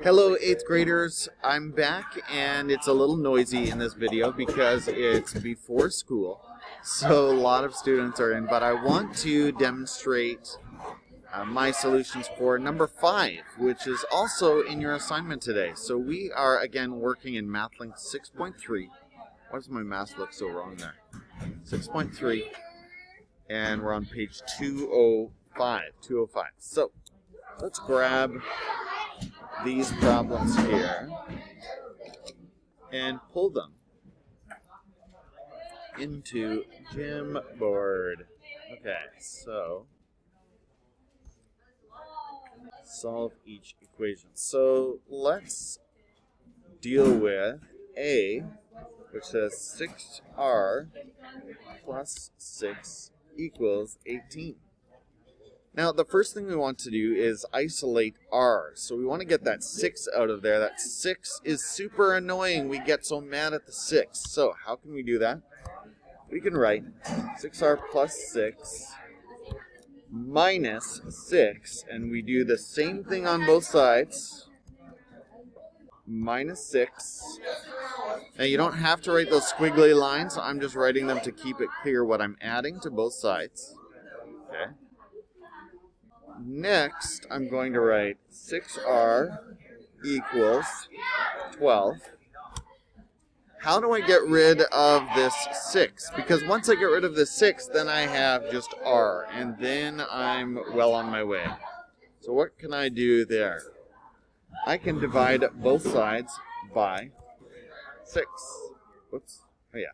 Hello 8th graders, I'm back and it's a little noisy in this video because it's before school, so a lot of students are in, but I want to demonstrate my solutions for number 5, which is also in your assignment today. So we are again working in MathLinks 6.3. Why does my math look so wrong there? 6.3, and we're on page 205. So let's grab these problems here and pull them into Gymboard. Okay, so solve each equation. So let's deal with A, which says 6r plus 6 equals 18. Now, the first thing we want to do is isolate r. So we want to get that 6 out of there. That 6 is super annoying. We get so mad at the 6. So how can we do that? We can write 6r plus 6 minus 6. And we do the same thing on both sides. Minus 6. Now, you don't have to write those squiggly lines. I'm just writing them to keep it clear what I'm adding to both sides. Okay. Next, I'm going to write 6r equals 12. How do I get rid of this 6? Because once I get rid of the 6, then I have just r, and then I'm well on my way. So what can I do there? I can divide both sides by 6. Whoops. Oh, yeah.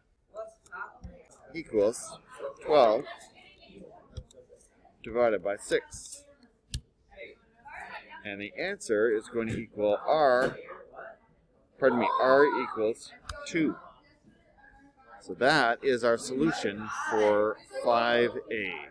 Equals 12 divided by 6. And the answer is going to equal r equals 2. So that is our solution for 5A.